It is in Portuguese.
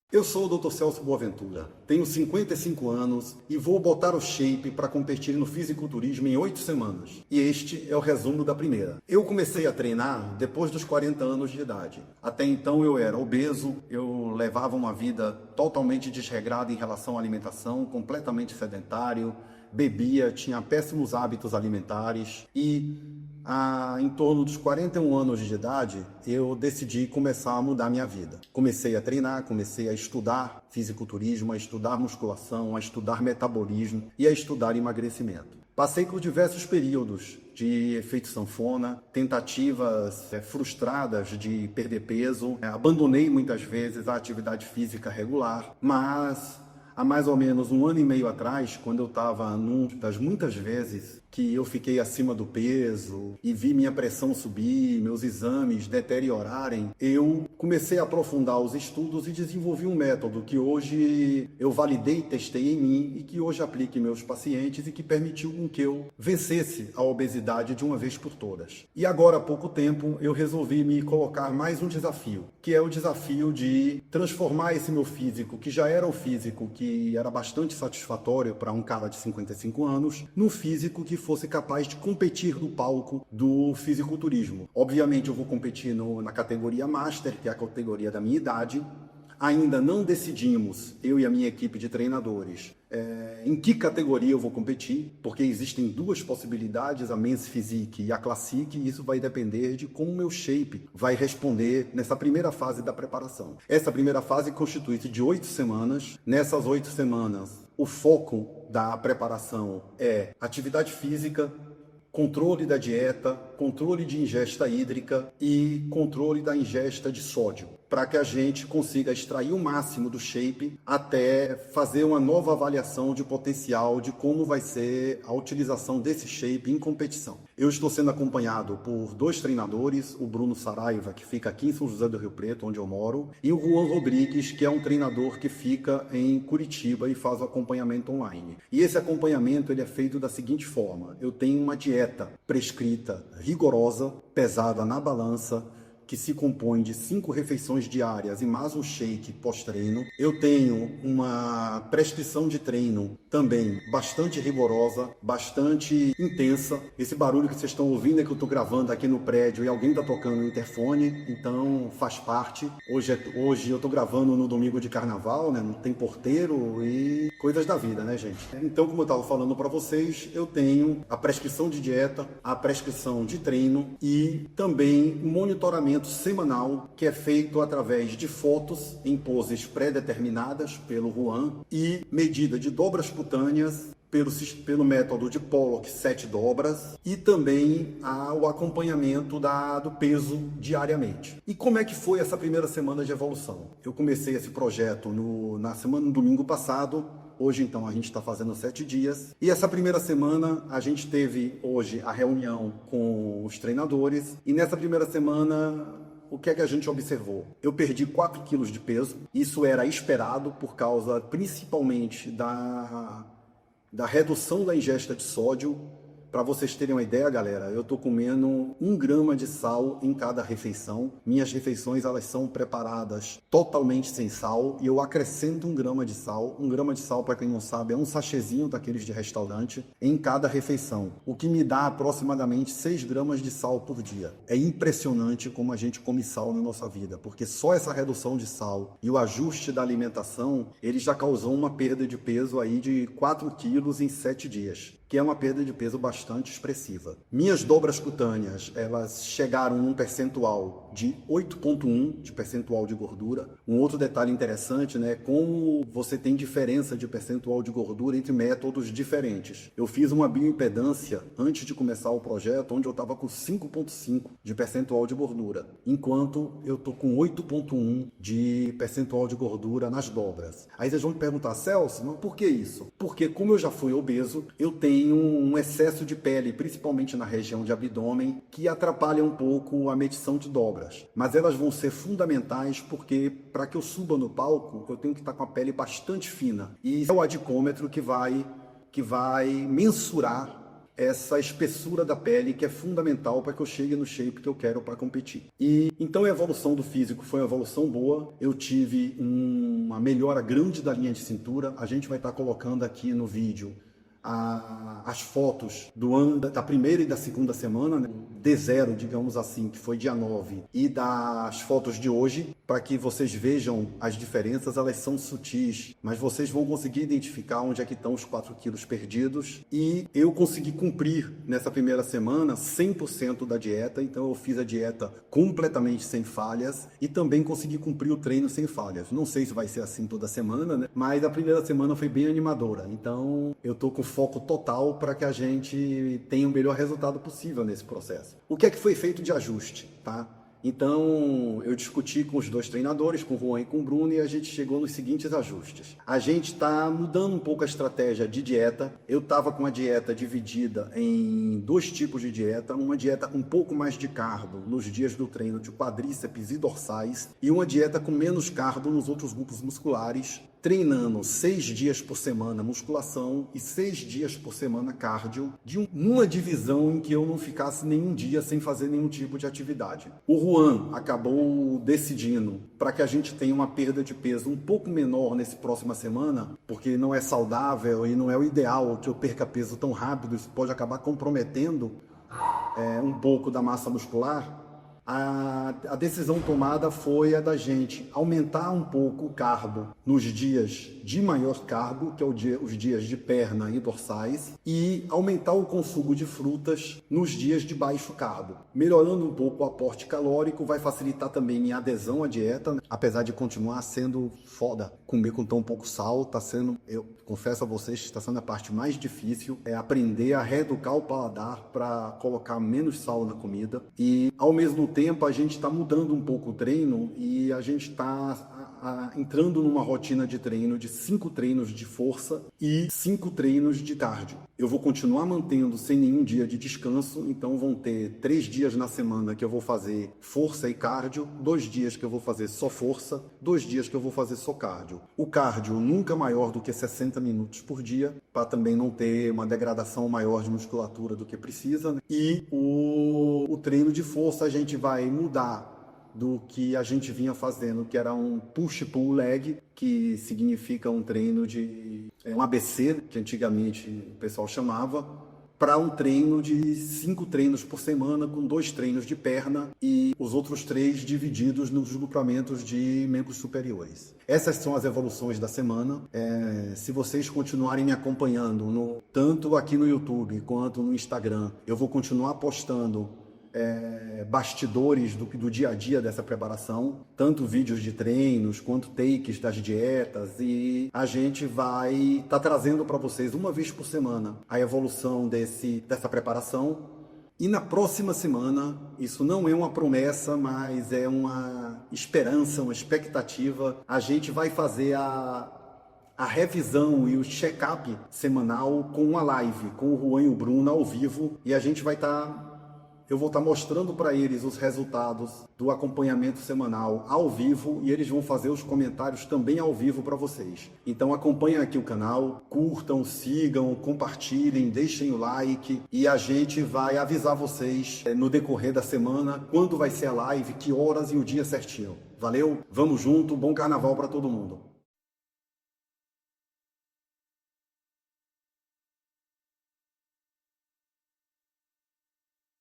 Eu sou o Dr. Celso Boaventura, tenho 55 anos e vou botar o shape para competir no fisiculturismo em 8 semanas. E este é o resumo da primeira. Eu comecei a treinar depois dos 40 anos de idade. Até então eu era obeso, eu levava uma vida totalmente desregrada em relação à alimentação, completamente sedentário, bebia, tinha péssimos hábitos alimentares e em torno dos 41 anos de idade, eu decidi começar a mudar minha vida. Comecei a treinar, comecei a estudar fisiculturismo, a estudar musculação, a estudar metabolismo e a estudar emagrecimento. Passei por diversos períodos de efeito sanfona, tentativas frustradas de perder peso, abandonei muitas vezes a atividade física regular, mas há mais ou menos um ano e meio atrás, quando eu estava numa das muitas vezes que eu fiquei acima do peso e vi minha pressão subir, meus exames deteriorarem, eu comecei a aprofundar os estudos e desenvolvi um método que hoje eu validei, testei em mim e que hoje aplico em meus pacientes e que permitiu com que eu vencesse a obesidade de uma vez por todas. E agora, há pouco tempo, eu resolvi me colocar mais um desafio, que é o desafio de transformar esse meu físico, que já era um físico que era bastante satisfatório para um cara de 55 anos, num físico que fosse capaz de competir no palco do fisiculturismo. Obviamente eu vou competir na categoria Master, que é a categoria da minha idade. Ainda não decidimos, eu e a minha equipe de treinadores, em que categoria eu vou competir, porque existem duas possibilidades, a Men's Physique e a Classic, e isso vai depender de como o meu shape vai responder nessa primeira fase da preparação. Essa primeira fase constitui-se de 8 semanas. Nessas 8 semanas, o foco da preparação é atividade física, controle da dieta, controle de ingesta hídrica e controle da ingesta de sódio, para que a gente consiga extrair o máximo do shape até fazer uma nova avaliação de potencial de como vai ser a utilização desse shape em competição. Eu estou sendo acompanhado por 2 treinadores, o Bruno Saraiva, que fica aqui em São José do Rio Preto, onde eu moro, e o Juan Rodrigues, que é um treinador que fica em Curitiba e faz o acompanhamento online. E esse acompanhamento ele é feito da seguinte forma: eu tenho uma dieta prescrita, rigorosa, pesada na balança, que se compõe de 5 refeições diárias e mais um shake pós-treino. Eu tenho uma prescrição de treino também bastante rigorosa, bastante intensa. Esse barulho que vocês estão ouvindo é que eu estou gravando aqui no prédio e alguém está tocando no interfone, então faz parte. Hoje eu estou gravando no domingo de carnaval, né? Não tem porteiro e coisas da vida, né, gente? Então, como eu estava falando para vocês, eu tenho a prescrição de dieta, a prescrição de treino e também monitoramento semanal que é feito através de fotos em poses pré-determinadas pelo Juan e medida de dobras cutâneas pelo método de Pollock 7 dobras e também o acompanhamento do peso diariamente. E como é que foi essa primeira semana de evolução? Eu comecei esse projeto na semana do domingo passado. Hoje, então, a gente está fazendo 7 dias. E essa primeira semana, a gente teve hoje a reunião com os treinadores. E nessa primeira semana, o que é que a gente observou? Eu perdi 4 quilos de peso. Isso era esperado por causa, principalmente, da redução da ingesta de sódio. Para vocês terem uma ideia, galera, eu estou comendo 1 grama de sal em cada refeição. Minhas refeições elas são preparadas totalmente sem sal e eu acrescento 1 grama de sal. 1 grama de sal, para quem não sabe, é um sachêzinho daqueles de restaurante em cada refeição, o que me dá aproximadamente 6 gramas de sal por dia. É impressionante como a gente come sal na nossa vida, porque só essa redução de sal e o ajuste da alimentação, ele já causou uma perda de peso aí de 4 quilos em 7 dias. Que é uma perda de peso bastante expressiva. Minhas dobras cutâneas, elas chegaram num percentual de 8,1 de percentual de gordura. Um outro detalhe interessante, né, como você tem diferença de percentual de gordura entre métodos diferentes. Eu fiz uma bioimpedância antes de começar o projeto, onde eu estava com 5,5 de percentual de gordura, enquanto eu estou com 8,1 de percentual de gordura nas dobras. Aí vocês vão me perguntar, Celso, mas por que isso? Porque como eu já fui obeso, eu tenho um excesso de pele, principalmente na região de abdômen, que atrapalha um pouco a medição de dobras. Mas elas vão ser fundamentais porque para que eu suba no palco, eu tenho que estar com a pele bastante fina. E é o adicômetro que vai mensurar essa espessura da pele que é fundamental para que eu chegue no shape que eu quero para competir. E então a evolução do físico foi uma evolução boa. Eu tive uma melhora grande da linha de cintura. A gente vai estar colocando aqui no vídeo as fotos da primeira e da segunda semana, né? D0, digamos assim, que foi dia 9, e das fotos de hoje, para que vocês vejam as diferenças. Elas são sutis, mas vocês vão conseguir identificar onde é que estão os 4 quilos perdidos. E eu consegui cumprir nessa primeira semana 100% da dieta, então eu fiz a dieta completamente sem falhas e também consegui cumprir o treino sem falhas. Não sei se vai ser assim toda semana, né? Mas a primeira semana foi bem animadora, então eu tô com foco total para que a gente tenha o melhor resultado possível nesse processo. O que é que foi feito de ajuste, tá? Então, eu discuti com os 2 treinadores, com o Juan e com o Bruno, e a gente chegou nos seguintes ajustes. A gente está mudando um pouco a estratégia de dieta. Eu estava com a dieta dividida em 2 tipos de dieta. Uma dieta um pouco mais de carbo nos dias do treino de quadríceps e dorsais, e uma dieta com menos carbo nos outros grupos musculares, treinando 6 dias por semana musculação e 6 dias por semana cardio, de uma divisão em que eu não ficasse nenhum dia sem fazer nenhum tipo de atividade. O Juan acabou decidindo para que a gente tenha uma perda de peso um pouco menor nessa próxima semana, porque não é saudável e não é o ideal que eu perca peso tão rápido. Isso pode acabar comprometendo um pouco da massa muscular. A decisão tomada foi a da gente aumentar um pouco o carbo nos dias de maior carbo, que é os dias de perna e dorsais, e aumentar o consumo de frutas nos dias de baixo carbo. Melhorando um pouco o aporte calórico, vai facilitar também minha adesão à dieta, né? Apesar de continuar sendo foda comer com tão pouco sal, tá sendo, eu confesso a vocês, está sendo a parte mais difícil, é aprender a reeducar o paladar para colocar menos sal na comida. E ao mesmo tempo a gente está mudando um pouco o treino e a gente está entrando numa rotina de treino de 5 treinos de força e 5 treinos de cardio. Eu vou continuar mantendo sem nenhum dia de descanso, então vão ter 3 dias na semana que eu vou fazer força e cardio, 2 dias que eu vou fazer só força, 2 dias que eu vou fazer só cardio. O cardio nunca maior do que 60 minutos por dia, para também não ter uma degradação maior de musculatura do que precisa, né? E o treino de força a gente vai mudar do que a gente vinha fazendo, que era um push-pull leg, que significa um treino de um ABC, que antigamente o pessoal chamava, para um treino de 5 treinos por semana, com 2 treinos de perna e os outros 3 divididos nos grupamentos de membros superiores. Essas são as evoluções da semana. Se vocês continuarem me acompanhando, tanto aqui no YouTube quanto no Instagram, eu vou continuar postando bastidores do dia a dia dessa preparação, tanto vídeos de treinos quanto takes das dietas, e a gente vai estar trazendo para vocês uma vez por semana a evolução dessa preparação. E na próxima semana, isso não é uma promessa, mas é uma esperança, uma expectativa, a gente vai fazer a revisão e o check-up semanal com uma live com o Juan e o Bruno ao vivo, e a gente vai eu vou estar mostrando para eles os resultados do acompanhamento semanal ao vivo, e eles vão fazer os comentários também ao vivo para vocês. Então acompanhem aqui o canal, curtam, sigam, compartilhem, deixem o like, e a gente vai avisar vocês no decorrer da semana quando vai ser a live, que horas e o dia certinho. Valeu? Vamos junto, bom carnaval para todo mundo.